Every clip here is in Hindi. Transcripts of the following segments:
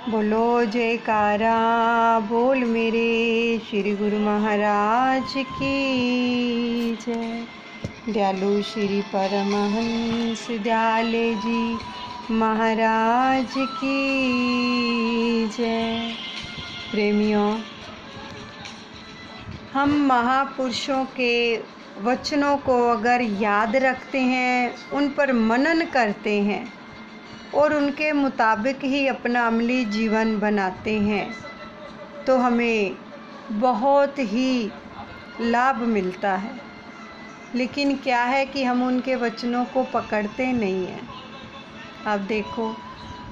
बोलो जयकारा बोल मेरे श्री गुरु महाराज की जय। दयालु श्री परमहंस दयाले जी महाराज की जय। प्रेमियों, हम महापुरुषों के वचनों को अगर याद रखते हैं, उन पर मनन करते हैं और उनके मुताबिक ही अपना अमली जीवन बनाते हैं तो हमें बहुत ही लाभ मिलता है। लेकिन क्या है कि हम उनके वचनों को पकड़ते नहीं हैं। आप देखो,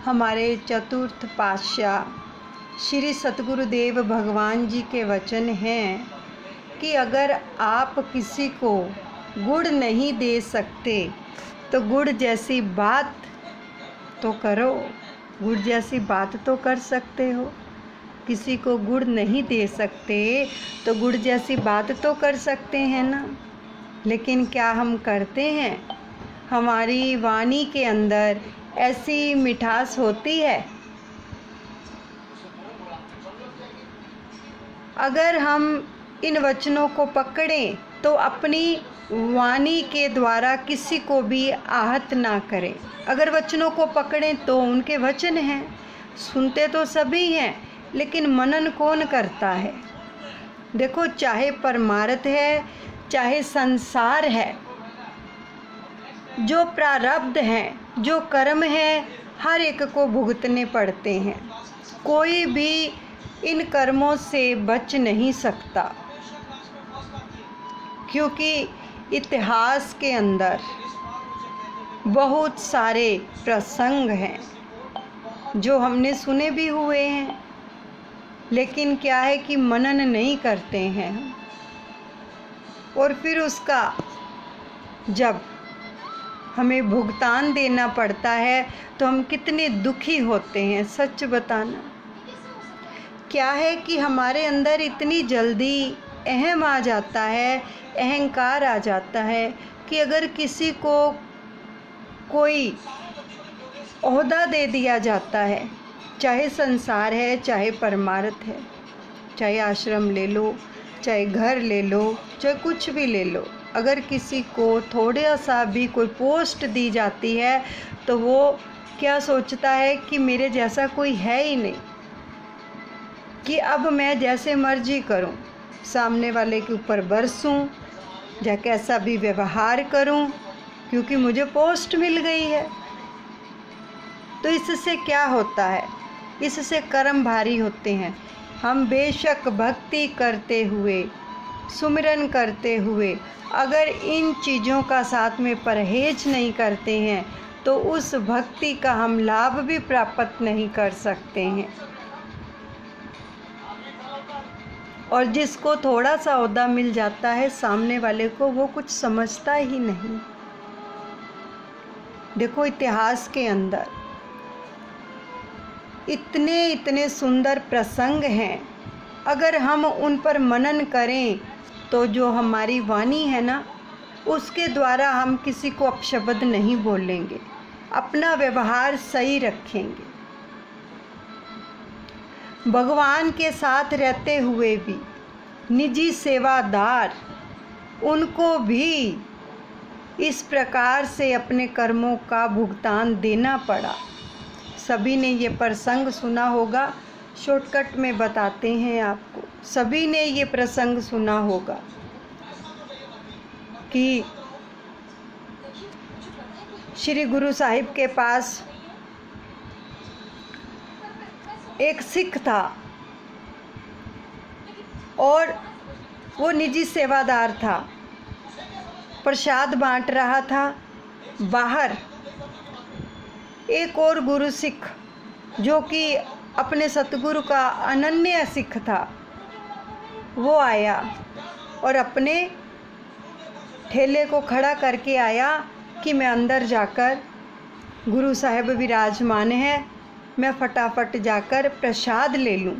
हमारे चतुर्थ पातशाह श्री सतगुरुदेव भगवान जी के वचन हैं कि अगर आप किसी को गुड़ नहीं दे सकते तो गुड़ जैसी बात तो करो। गुड़ जैसी बात तो कर सकते हो। किसी को गुड़ नहीं दे सकते तो गुड़ जैसी बात तो कर सकते हैं ना। लेकिन क्या हम करते हैं? हमारी वाणी के अंदर ऐसी मिठास होती है। अगर हम इन वचनों को पकड़ें तो अपनी वाणी के द्वारा किसी को भी आहत ना करें। अगर वचनों को पकड़ें तो उनके वचन हैं, सुनते तो सभी हैं, लेकिन मनन कौन करता है? देखो, चाहे परमार्थ है चाहे संसार है, जो प्रारब्ध है, जो कर्म है, हर एक को भुगतने पड़ते हैं। कोई भी इन कर्मों से बच नहीं सकता, क्योंकि इतिहास के अंदर बहुत सारे प्रसंग हैं जो हमने सुने भी हुए हैं, लेकिन क्या है कि मनन नहीं करते हैं। और फिर उसका जब हमें भुगतान देना पड़ता है तो हम कितने दुखी होते हैं। सच बताना, क्या है कि हमारे अंदर इतनी जल्दी अहम आ जाता है, अहंकार आ जाता है कि अगर किसी को कोई ओहदा दे दिया जाता है, चाहे संसार है चाहे परमार्थ है, चाहे आश्रम ले लो, चाहे घर ले लो, चाहे कुछ भी ले लो, अगर किसी को थोड़ा सा भी कोई पोस्ट दी जाती है तो वो क्या सोचता है कि मेरे जैसा कोई है ही नहीं, कि अब मैं जैसे मर्जी करूं, सामने वाले के ऊपर बरसूं या कैसा भी व्यवहार करूं, क्योंकि मुझे पोस्ट मिल गई है। तो इससे क्या होता है? इससे कर्म भारी होते हैं। हम बेशक भक्ति करते हुए, सुमिरन करते हुए, अगर इन चीज़ों का साथ में परहेज नहीं करते हैं तो उस भक्ति का हम लाभ भी प्राप्त नहीं कर सकते हैं। और जिसको थोड़ा सा ओहदा मिल जाता है, सामने वाले को वो कुछ समझता ही नहीं। देखो, इतिहास के अंदर इतने इतने सुंदर प्रसंग हैं, अगर हम उन पर मनन करें तो जो हमारी वाणी है ना, उसके द्वारा हम किसी को अपशब्द नहीं बोलेंगे, अपना व्यवहार सही रखेंगे। भगवान के साथ रहते हुए भी निजी सेवादार, उनको भी इस प्रकार से अपने कर्मों का भुगतान देना पड़ा। सभी ने ये प्रसंग सुना होगा, शॉर्टकट में बताते हैं आपको। सभी ने ये प्रसंग सुना होगा कि श्री गुरु साहिब के पास एक सिख था और वो निजी सेवादार था, प्रसाद बांट रहा था। बाहर एक और गुरु सिख, जो कि अपने सतगुरु का अनन्य सिख था, वो आया और अपने ठेले को खड़ा करके आया कि मैं अंदर जाकर, गुरु साहिब विराजमान है, मैं फटाफट जाकर प्रसाद ले लूं।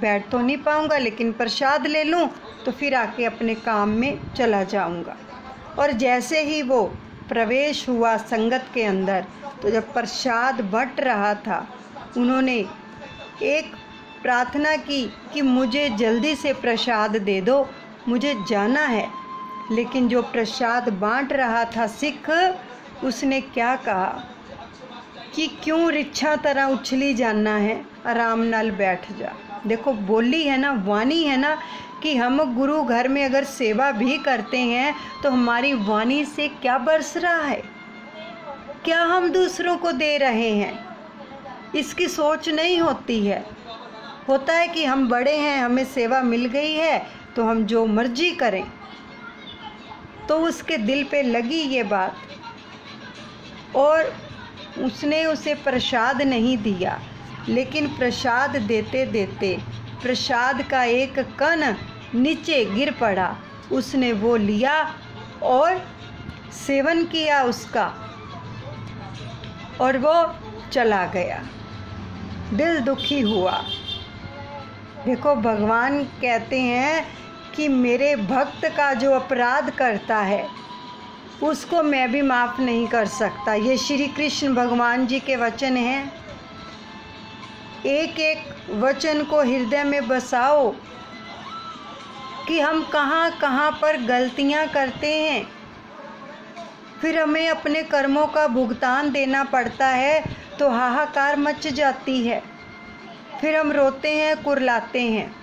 बैठ तो नहीं पाऊंगा, लेकिन प्रसाद ले लूं तो फिर आके अपने काम में चला जाऊंगा। और जैसे ही वो प्रवेश हुआ संगत के अंदर, तो जब प्रसाद बंट रहा था, उन्होंने एक प्रार्थना की कि मुझे जल्दी से प्रसाद दे दो, मुझे जाना है। लेकिन जो प्रसाद बांट रहा था सिख, उसने क्या कहा कि क्यों रिच्छा तरह उछली जाना है, आराम नाल बैठ जा। देखो बोली है ना, वाणी है ना कि हम गुरु घर में अगर सेवा भी करते हैं तो हमारी वाणी से क्या बरस रहा है, क्या हम दूसरों को दे रहे हैं, इसकी सोच नहीं होती है। होता है कि हम बड़े हैं, हमें सेवा मिल गई है तो हम जो मर्जी करें। तो उसके दिल पे लगी ये बात और उसने उसे प्रसाद नहीं दिया, लेकिन प्रसाद देते देते प्रसाद का एक कण नीचे गिर पड़ा। उसने वो लिया और सेवन किया उसका और वो चला गया। दिल दुखी हुआ। देखो भगवान कहते हैं कि मेरे भक्त का जो अपराध करता है उसको मैं भी माफ़ नहीं कर सकता। ये श्री कृष्ण भगवान जी के वचन हैं। एक एक वचन को हृदय में बसाओ कि हम कहाँ कहाँ पर गलतियाँ करते हैं, फिर हमें अपने कर्मों का भुगतान देना पड़ता है तो हाहाकार मच जाती है, फिर हम रोते हैं, कुरलाते हैं।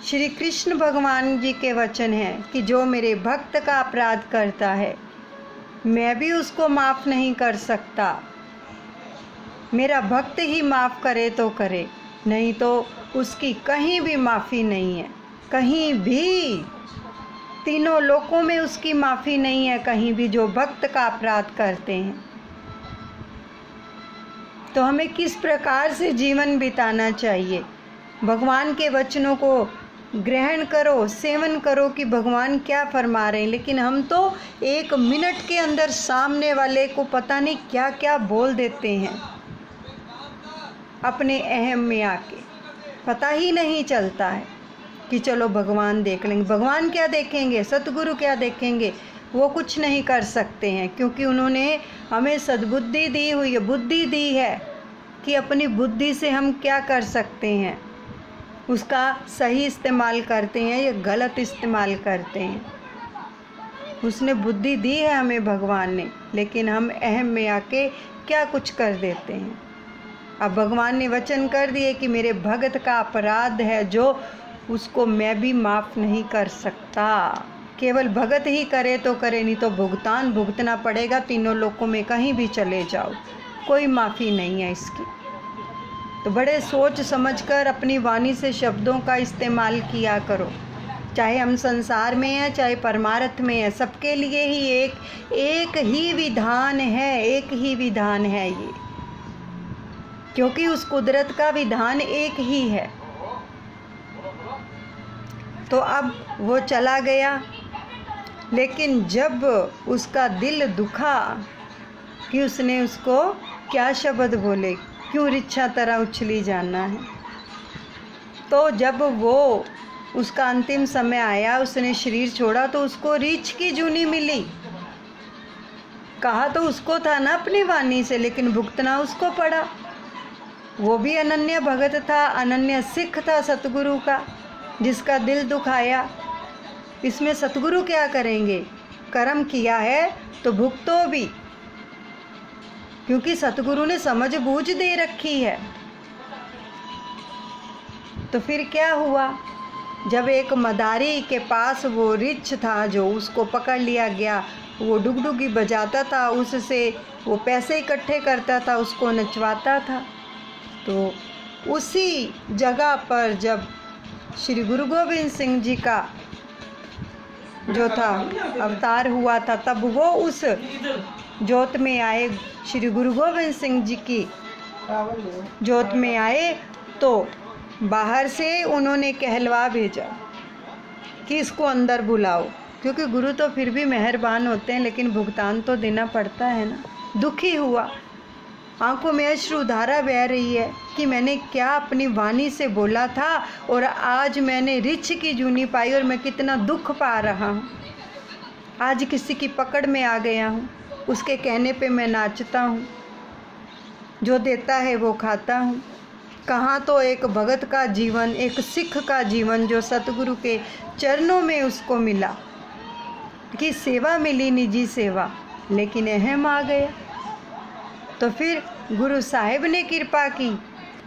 श्री कृष्ण भगवान जी के वचन हैं कि जो मेरे भक्त का अपराध करता है मैं भी उसको माफ़ नहीं कर सकता। मेरा भक्त ही माफ़ करे तो करे, नहीं तो उसकी कहीं भी माफ़ी नहीं है, कहीं भी। तीनों लोकों में उसकी माफ़ी नहीं है कहीं भी, जो भक्त का अपराध करते हैं। तो हमें किस प्रकार से जीवन बिताना चाहिए? भगवान के वचनों को ग्रहण करो, सेवन करो कि भगवान क्या फरमा रहे हैं। लेकिन हम तो 1 मिनट के अंदर सामने वाले को पता नहीं क्या क्या बोल देते हैं, अपने अहम में आके पता ही नहीं चलता है कि चलो भगवान देख लेंगे। भगवान क्या देखेंगे, सतगुरु क्या देखेंगे? वो कुछ नहीं कर सकते हैं, क्योंकि उन्होंने हमें सद्बुद्धि दी हुई है, बुद्धि दी है कि अपनी बुद्धि से हम क्या कर सकते हैं, उसका सही इस्तेमाल करते हैं या गलत इस्तेमाल करते हैं। उसने बुद्धि दी है हमें भगवान ने, लेकिन हम अहम में आके क्या कुछ कर देते हैं। अब भगवान ने वचन कर दिए कि मेरे भगत का अपराध है जो, उसको मैं भी माफ़ नहीं कर सकता। केवल भगत ही करे तो करे, नहीं तो भुगतान भुगतना पड़ेगा। तीनों लोकों में कहीं भी चले जाओ, कोई माफ़ी नहीं है इसकी। तो बड़े सोच समझकर अपनी वाणी से शब्दों का इस्तेमाल किया करो। चाहे हम संसार में हैं, चाहे परमार्थ में हैं, सबके लिए ही एक ही विधान है, एक ही विधान है ये, क्योंकि उस कुदरत का विधान एक ही है। तो अब वो चला गया, लेकिन जब उसका दिल दुखा कि उसने उसको क्या शब्द बोले, क्यों रिच्छा तरह उछली जाना है, तो जब वो उसका अंतिम समय आया, उसने शरीर छोड़ा, तो उसको रीछ की जूनी मिली। कहा तो उसको था ना अपनी वाणी से, लेकिन भुगतना उसको पड़ा। वो भी अनन्य भगत था, अनन्य सिख था सतगुरु का, जिसका दिल दुखाया। इसमें सतगुरु क्या करेंगे? कर्म किया है तो भुगतो भी, क्योंकि सतगुरु ने समझ बूझ दे रखी है। तो फिर क्या हुआ? जब एक मदारी के पास वो रिछ था जो उसको पकड़ लिया गया, वो डुगडुगी बजाता था, उससे वो पैसे इकट्ठे करता था, उसको नचवाता था। तो उसी जगह पर जब श्री गुरु गोविंद सिंह जी का जो था अवतार हुआ था, तब वो उस जोत में आए, श्री गुरु गोविंद सिंह जी की जोत में आए। तो बाहर से उन्होंने कहलवा भेजा कि इसको अंदर बुलाओ, क्योंकि गुरु तो फिर भी मेहरबान होते हैं, लेकिन भुगतान तो देना पड़ता है ना। दुखी हुआ, आंखों में अश्रुधारा बह रही है कि मैंने क्या अपनी वाणी से बोला था और आज मैंने रिछ की जूनी पाई और मैं कितना दुख पा रहा हूँ। आज किसी की पकड़ में आ गया हूँ, उसके कहने पे मैं नाचता हूँ, जो देता है वो खाता हूँ। कहाँ तो एक भगत का जीवन, एक सिख का जीवन जो सतगुरु के चरणों में उसको मिला, कि सेवा मिली, निजी सेवा, लेकिन अहम आ गया। तो फिर गुरु साहिब ने कृपा की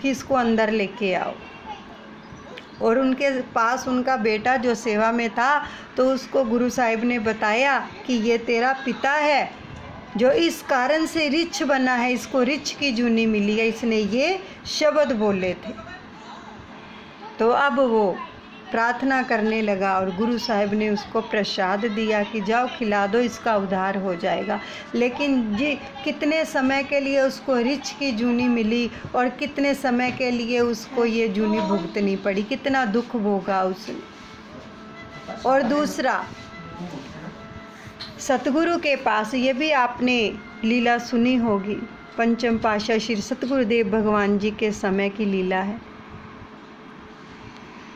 कि इसको अंदर लेके आओ, और उनके पास उनका बेटा जो सेवा में था, तो उसको गुरु साहिब ने बताया कि ये तेरा पिता है जो इस कारण से रिछ बना है, इसको रिछ की जूनी मिली है, इसने ये शब्द बोले थे। तो अब वो प्रार्थना करने लगा और गुरु साहिब ने उसको प्रसाद दिया कि जाओ खिला दो, इसका उद्धार हो जाएगा। लेकिन जी कितने समय के लिए उसको रिछ की जूनी मिली और कितने समय के लिए उसको ये जूनी भुगतनी पड़ी, कितना दुख भोगा उसने। और दूसरा, सतगुरु के पास, ये भी आपने लीला सुनी होगी, पंचम पातशाह श्री सतगुरुदेव भगवान जी के समय की लीला है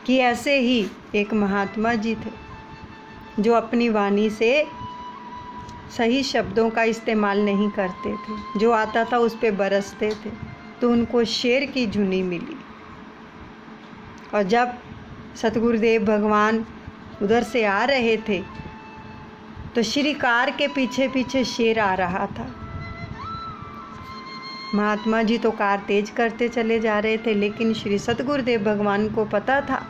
कि ऐसे ही एक महात्मा जी थे जो अपनी वाणी से सही शब्दों का इस्तेमाल नहीं करते थे, जो आता था उस पे बरसते थे। तो उनको शेर की जूनी मिली, और जब सतगुरुदेव भगवान उधर से आ रहे थे तो श्री कार के पीछे पीछे शेर आ रहा था। महात्मा जी तो कार तेज करते चले जा रहे थे, लेकिन श्री सतगुरुदेव भगवान को पता था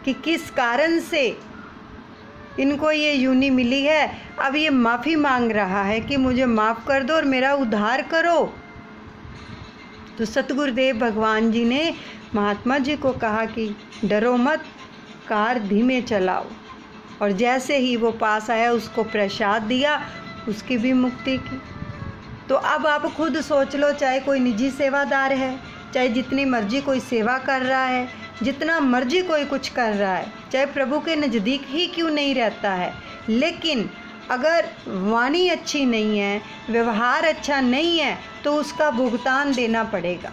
कि किस कारण से इनको ये यूनी मिली है। अब ये माफ़ी मांग रहा है कि मुझे माफ़ कर दो और मेरा उद्धार करो। तो सतगुरुदेव भगवान जी ने महात्मा जी को कहा कि डरो मत, कार धीमे चलाओ। और जैसे ही वो पास आया उसको प्रसाद दिया, उसकी भी मुक्ति की। तो अब आप खुद सोच लो, चाहे कोई निजी सेवादार है, चाहे जितनी मर्जी कोई सेवा कर रहा है, जितना मर्जी कोई कुछ कर रहा है, चाहे प्रभु के नज़दीक ही क्यों नहीं रहता है, लेकिन अगर वाणी अच्छी नहीं है, व्यवहार अच्छा नहीं है, तो उसका भुगतान देना पड़ेगा।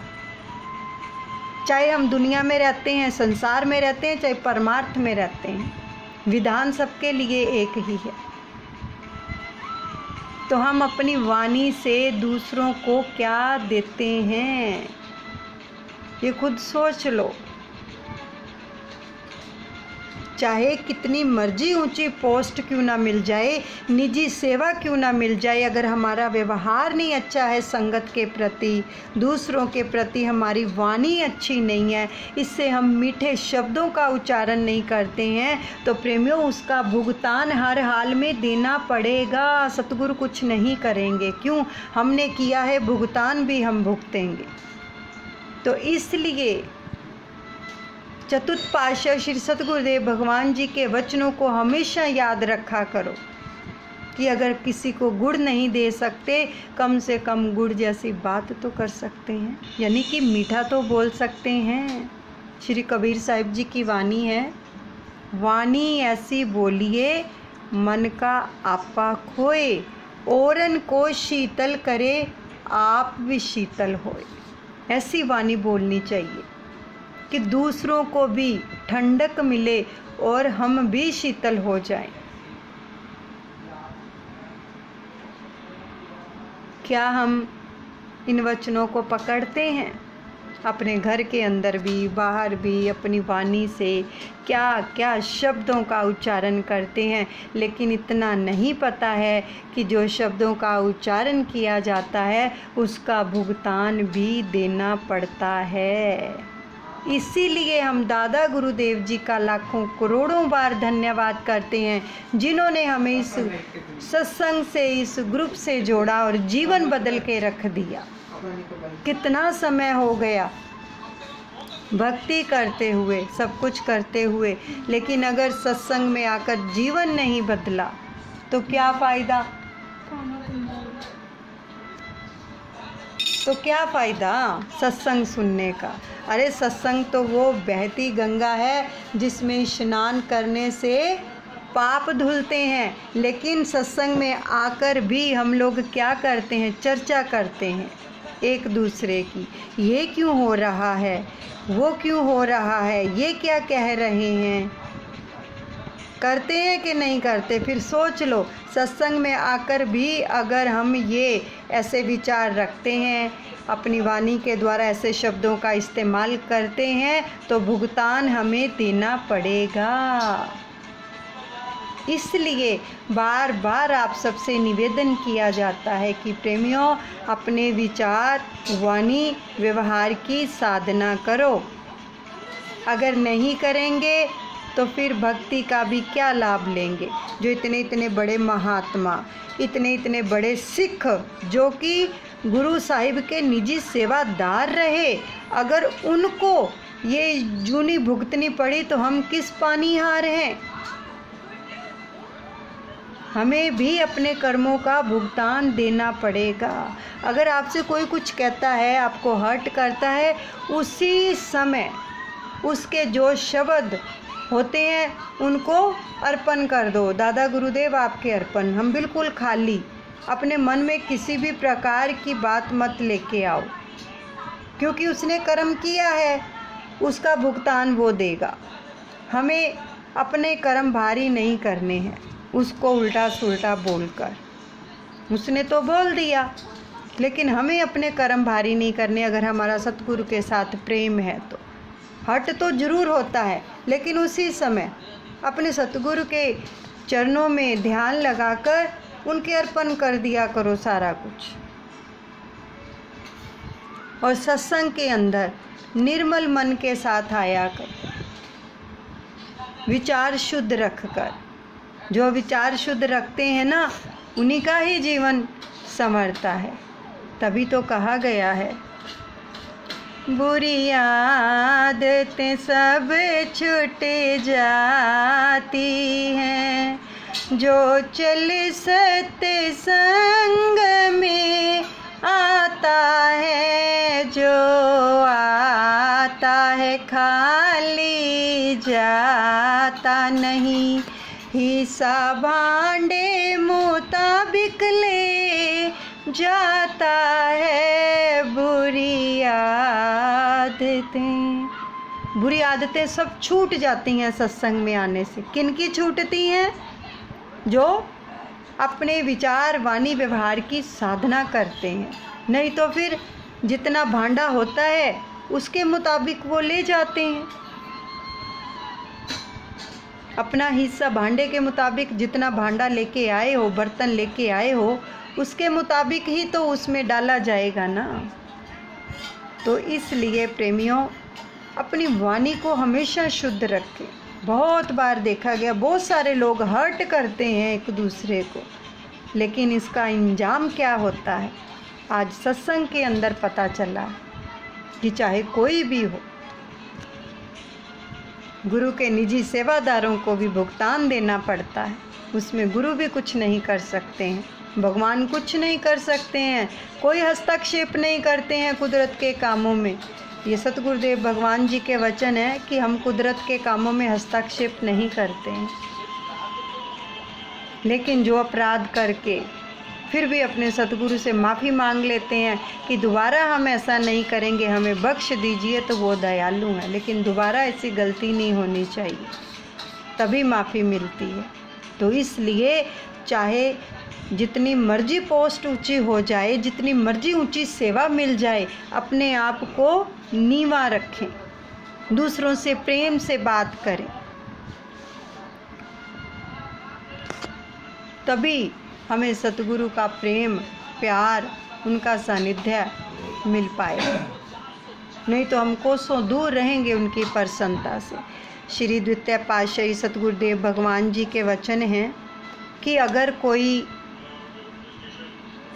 चाहे हम दुनिया में रहते हैं, संसार में रहते हैं, चाहे परमार्थ में रहते हैं, विधान सबके लिए एक ही है। तो हम अपनी वाणी से दूसरों को क्या देते हैं, ये खुद सोच लो। चाहे कितनी मर्जी ऊंची पोस्ट क्यों ना मिल जाए, निजी सेवा क्यों ना मिल जाए, अगर हमारा व्यवहार नहीं अच्छा है संगत के प्रति, दूसरों के प्रति हमारी वाणी अच्छी नहीं है, इससे हम मीठे शब्दों का उच्चारण नहीं करते हैं, तो प्रेमियों उसका भुगतान हर हाल में देना पड़ेगा। सतगुरु कुछ नहीं करेंगे, क्यों? हमने किया है, भुगतान भी हम भुगतेंगे। तो इसलिए चतुर्थ पातशाह श्री सतगुरुदेव भगवान जी के वचनों को हमेशा याद रखा करो कि अगर किसी को गुड़ नहीं दे सकते, कम से कम गुड़ जैसी बात तो कर सकते हैं, यानी कि मीठा तो बोल सकते हैं। श्री कबीर साहिब जी की वाणी है, वाणी ऐसी बोलिए मन का आपा खोए, औरन को शीतल करे आप भी शीतल होए। ऐसी वाणी बोलनी चाहिए कि दूसरों को भी ठंडक मिले और हम भी शीतल हो जाएं। क्या हम इन वचनों को पकड़ते हैं? अपने घर के अंदर भी बाहर भी अपनी वाणी से क्या क्या शब्दों का उच्चारण करते हैं, लेकिन इतना नहीं पता है कि जो शब्दों का उच्चारण किया जाता है उसका भुगतान भी देना पड़ता है। इसीलिए हम दादा गुरुदेव जी का लाखों करोड़ों बार धन्यवाद करते हैं, जिन्होंने हमें इस सत्संग से, इस ग्रुप से जोड़ा और जीवन बदल के रख दिया। कितना समय हो गया भक्ति करते हुए, सब कुछ करते हुए, लेकिन अगर सत्संग में आकर जीवन नहीं बदला तो क्या फ़ायदा? तो क्या फ़ायदा सत्संग सुनने का? अरे सत्संग तो वो बहती गंगा है जिसमें स्नान करने से पाप धुलते हैं, लेकिन सत्संग में आकर भी हम लोग क्या करते हैं? चर्चा करते हैं एक दूसरे की। ये क्यों हो रहा है, वो क्यों हो रहा है, ये क्या कह रहे हैं, करते हैं कि नहीं करते? फिर सोच लो, सत्संग में आकर भी अगर हम ये ऐसे विचार रखते हैं अपनी वाणी के द्वारा ऐसे शब्दों का इस्तेमाल करते हैं तो भुगतान हमें देना पड़ेगा। इसलिए बार बार आप सबसे निवेदन किया जाता है कि प्रेमियों, अपने विचार, वाणी, व्यवहार की साधना करो। अगर नहीं करेंगे तो फिर भक्ति का भी क्या लाभ लेंगे। जो इतने इतने बड़े महात्मा, इतने इतने बड़े सिख, जो कि गुरु साहिब के निजी सेवादार रहे, अगर उनको ये जूनी भुगतनी पड़ी तो हम किस पानीहार हैं। हमें भी अपने कर्मों का भुगतान देना पड़ेगा। अगर आपसे कोई कुछ कहता है, आपको हर्ट करता है, उसी समय उसके जो शब्द होते हैं उनको अर्पण कर दो। दादा गुरुदेव आपके अर्पण। हम बिल्कुल खाली, अपने मन में किसी भी प्रकार की बात मत लेके आओ, क्योंकि उसने कर्म किया है, उसका भुगतान वो देगा। हमें अपने कर्म भारी नहीं करने हैं उसको उल्टा सुल्टा बोलकर। उसने तो बोल दिया, लेकिन हमें अपने कर्म भारी नहीं करने। अगर हमारा सतगुरु के साथ प्रेम है तो हट तो जरूर होता है, लेकिन उसी समय अपने सतगुरु के चरणों में ध्यान लगाकर उनके अर्पण कर दिया करो सारा कुछ। और सत्संग के अंदर निर्मल मन के साथ आया करो, विचार शुद्ध रखकर। जो विचार शुद्ध रखते हैं ना, उन्हीं का ही जीवन संवरता है। तभी तो कहा गया है, बुरी आदतें सब छूट जाती हैं, जो चल सत्संग में आता है, जो आता है खाली जाता नहीं। हिस्सा भांडे मुताबिक ले जाता है। बुरी आदतें सब छूट जाती हैं सत्संग में आने से। किनकी छूटती हैं? जो अपने विचार, वाणी, व्यवहार की साधना करते हैं। नहीं तो फिर जितना भांडा होता है उसके मुताबिक वो ले जाते हैं। अपना हिस्सा भांडे के मुताबिक, जितना भांडा लेके आए हो, बर्तन लेके आए हो, उसके मुताबिक ही तो उसमें डाला जाएगा ना। तो इसलिए प्रेमियों, अपनी वाणी को हमेशा शुद्ध रखें। बहुत बार देखा गया, बहुत सारे लोग हर्ट करते हैं एक दूसरे को, लेकिन इसका इंजाम क्या होता है आज सत्संग के अंदर पता चला कि चाहे कोई भी हो, गुरु के निजी सेवादारों को भी भुगतान देना पड़ता है। उसमें गुरु भी कुछ नहीं कर सकते हैं, भगवान कुछ नहीं कर सकते हैं, कोई हस्तक्षेप नहीं करते हैं कुदरत के कामों में। ये सतगुरुदेव भगवान जी के वचन है कि हम कुदरत के कामों में हस्तक्षेप नहीं करते हैं। लेकिन जो अपराध करके फिर भी अपने सतगुरु से माफ़ी मांग लेते हैं कि दोबारा हम ऐसा नहीं करेंगे, हमें बख्श दीजिए, तो वो दयालु हैं। लेकिन दोबारा ऐसी गलती नहीं होनी चाहिए, तभी माफ़ी मिलती है। तो इसलिए चाहे जितनी मर्जी पोस्ट ऊंची हो जाए, जितनी मर्जी ऊंची सेवा मिल जाए, अपने आप को नीवा रखें, दूसरों से प्रेम से बात करें, तभी हमें सतगुरु का प्रेम, प्यार, उनका सानिध्य मिल पाएगा। नहीं तो हम कोसों दूर रहेंगे उनकी प्रसन्नता से। श्री द्वितीय पातशाही सतगुरुदेव भगवान जी के वचन हैं कि अगर कोई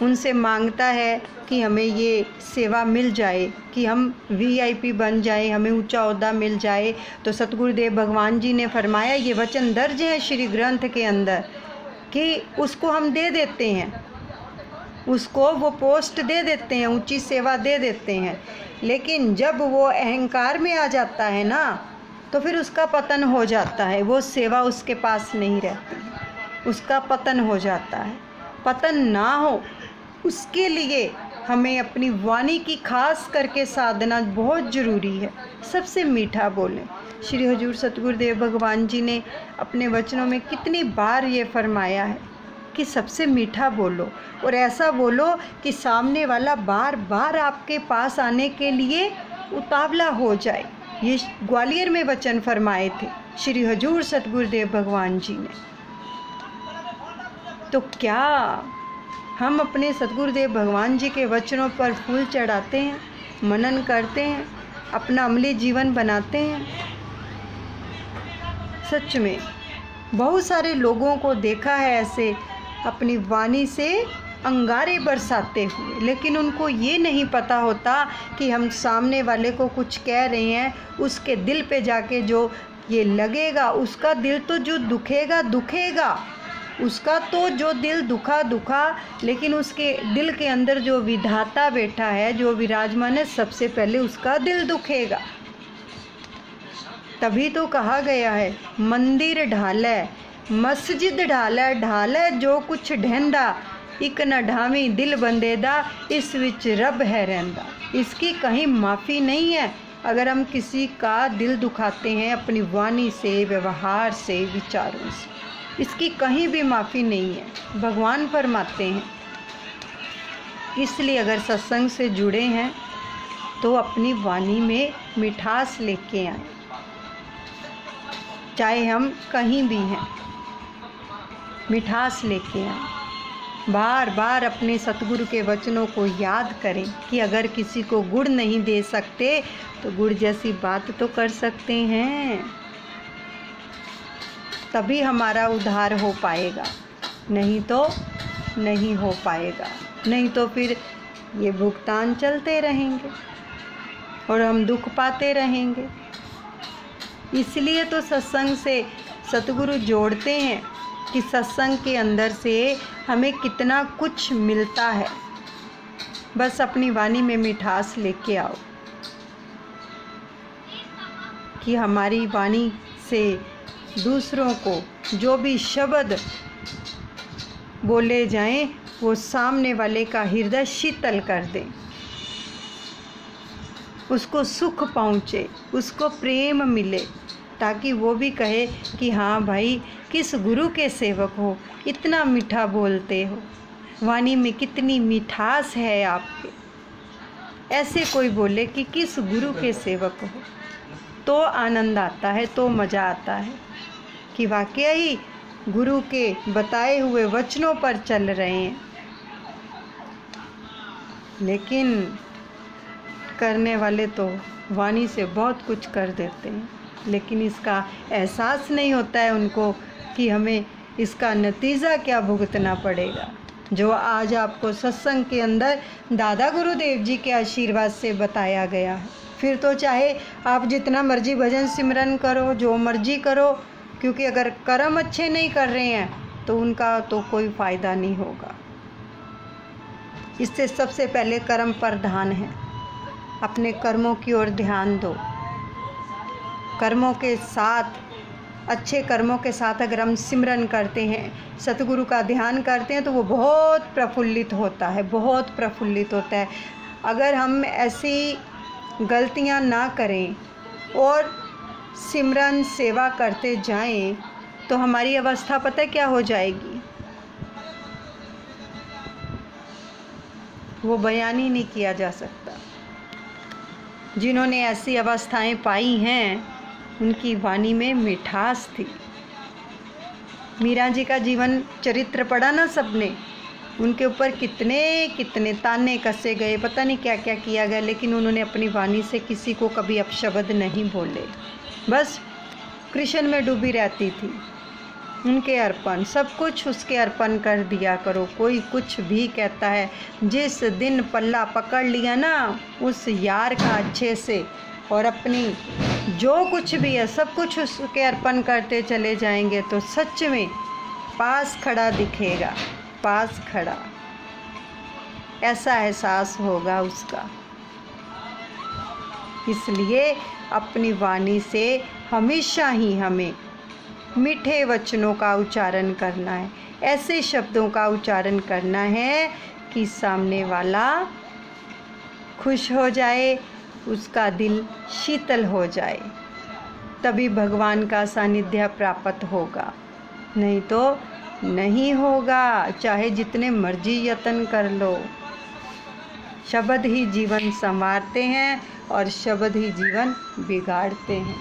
उनसे मांगता है कि हमें ये सेवा मिल जाए, कि हम VIP बन जाए, हमें ऊंचा ओहदा मिल जाए, तो सतगुरुदेव भगवान जी ने फरमाया, ये वचन दर्ज है श्री ग्रंथ के अंदर, कि उसको हम दे देते हैं, उसको वो पोस्ट दे देते हैं, ऊंची सेवा दे देते हैं। लेकिन जब वो अहंकार में आ जाता है ना, तो फिर उसका पतन हो जाता है, वो सेवा उसके पास नहीं रहती, उसका पतन हो जाता है। पतन ना हो उसके लिए हमें अपनी वाणी की खास करके साधना बहुत ज़रूरी है। सबसे मीठा बोलें। श्री हजूर सतगुरुदेव भगवान जी ने अपने वचनों में कितनी बार ये फरमाया है कि सबसे मीठा बोलो और ऐसा बोलो कि सामने वाला बार बार आपके पास आने के लिए उतावला हो जाए। ये ग्वालियर में वचन फरमाए थे श्री हजूर सतगुरुदेव भगवान जी ने। तो क्या हम अपने सतगुरुदेव भगवान जी के वचनों पर फूल चढ़ाते हैं, मनन करते हैं, अपना अमली जीवन बनाते हैं? सच में बहुत सारे लोगों को देखा है ऐसे अपनी वाणी से अंगारे बरसाते हुए, लेकिन उनको ये नहीं पता होता कि हम सामने वाले को कुछ कह रहे हैं, उसके दिल पे जाके जो ये लगेगा, उसका दिल तो जो दुखेगा दुखेगा, उसका तो जो दिल दुखा, लेकिन उसके दिल के अंदर जो विधाता बैठा है, जो विराजमान है, सबसे पहले उसका दिल दुखेगा। तभी तो कहा गया है मंदिर ढालै मस्जिद ढालै, ढालै जो कुछ ढेंदा, इक न ढावी दिल बंदेदा, इस विच रब है रहंदा। इसकी कहीं माफ़ी नहीं है अगर हम किसी का दिल दुखाते हैं अपनी वाणी से, व्यवहार से, विचारों से, इसकी कहीं भी माफ़ी नहीं है। भगवान फरमाते हैं। इसलिए अगर सत्संग से जुड़े हैं तो अपनी वाणी में मिठास लेके आए, चाहे हम कहीं भी हैं, मिठास लेके आए। बार बार अपने सतगुरु के वचनों को याद करें कि अगर किसी को गुड़ नहीं दे सकते तो गुड़ जैसी बात तो कर सकते हैं, तभी हमारा उद्धार हो पाएगा, नहीं तो नहीं हो पाएगा। नहीं तो फिर ये भुगतान चलते रहेंगे और हम दुख पाते रहेंगे। इसलिए तो सत्संग से सतगुरु जोड़ते हैं कि सत्संग के अंदर से हमें कितना कुछ मिलता है। बस अपनी वाणी में मिठास लेके आओ कि हमारी वाणी से दूसरों को जो भी शब्द बोले जाएं वो सामने वाले का हृदय शीतल कर दें, उसको सुख पहुँचे, उसको प्रेम मिले, ताकि वो भी कहे कि हाँ भाई किस गुरु के सेवक हो, इतना मीठा बोलते हो, वाणी में कितनी मिठास है आपके। ऐसे कोई बोले कि किस गुरु के सेवक हो, तो आनंद आता है, तो मज़ा आता है कि वाकई ही गुरु के बताए हुए वचनों पर चल रहे हैं। लेकिन करने वाले तो वाणी से बहुत कुछ कर देते हैं, लेकिन इसका एहसास नहीं होता है उनको कि हमें इसका नतीजा क्या भुगतना पड़ेगा। जो आज आपको सत्संग के अंदर दादा गुरुदेव जी के आशीर्वाद से बताया गया है, फिर तो चाहे आप जितना मर्जी भजन सिमरन करो, जो मर्जी करो, क्योंकि अगर कर्म अच्छे नहीं कर रहे हैं तो उनका तो कोई फ़ायदा नहीं होगा। इससे सबसे पहले कर्म प्रधान है। अपने कर्मों की ओर ध्यान दो। कर्मों के साथ, अच्छे कर्मों के साथ अगर हम सिमरन करते हैं, सतगुरु का ध्यान करते हैं, तो वो बहुत प्रफुल्लित होता है, बहुत प्रफुल्लित होता है। अगर हम ऐसी गलतियां ना करें और सिमरन सेवा करते जाएं तो हमारी अवस्था पता है क्या हो जाएगी, वो बयान ही नहीं किया जा सकता। जिन्होंने ऐसी अवस्थाएं पाई हैं उनकी वाणी में मिठास थी। मीरा जी का जीवन चरित्र पढ़ा ना सबने, उनके ऊपर कितने कितने ताने कसे गए, पता नहीं क्या क्या किया गया, लेकिन उन्होंने अपनी वाणी से किसी को कभी अपशब्द नहीं बोले। बस कृष्ण में डूबी रहती थी। उनके अर्पण, सब कुछ उसके अर्पण कर दिया करो। कोई कुछ भी कहता है, जिस दिन पल्ला पकड़ लिया ना उस यार का अच्छे से, और अपनी जो कुछ भी है सब कुछ उसके अर्पण करते चले जाएंगे, तो सच में पास खड़ा दिखेगा, पास खड़ा, ऐसा एहसास होगा उसका। इसलिए अपनी वाणी से हमेशा ही हमें मीठे वचनों का उच्चारण करना है, ऐसे शब्दों का उच्चारण करना है कि सामने वाला खुश हो जाए, उसका दिल शीतल हो जाए, तभी भगवान का सानिध्य प्राप्त होगा। नहीं तो नहीं होगा, चाहे जितने मर्जी यत्न कर लो। शब्द ही जीवन संवारते हैं और शब्द ही जीवन बिगाड़ते हैं।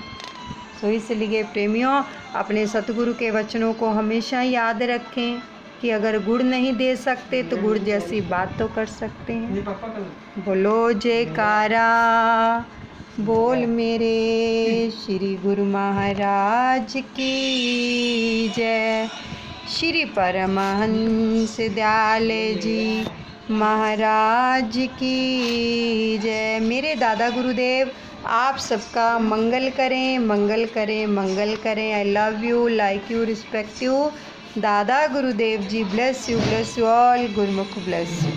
तो इसलिए प्रेमियों, अपने सतगुरु के वचनों को हमेशा याद रखें कि अगर गुड़ नहीं दे सकते तो गुड़ जैसी बात तो कर सकते हैं। बोलो जयकारा, बोल मेरे श्री गुरु महाराज की जय। श्री परमहंस दयाले जी महाराज की जय। मेरे दादा गुरुदेव आप सबका मंगल करें, मंगल करें, मंगल करें। I love you, like you, respect you. Dada Gurudev ji bless you all. गुरुमुख ब्लेस यू।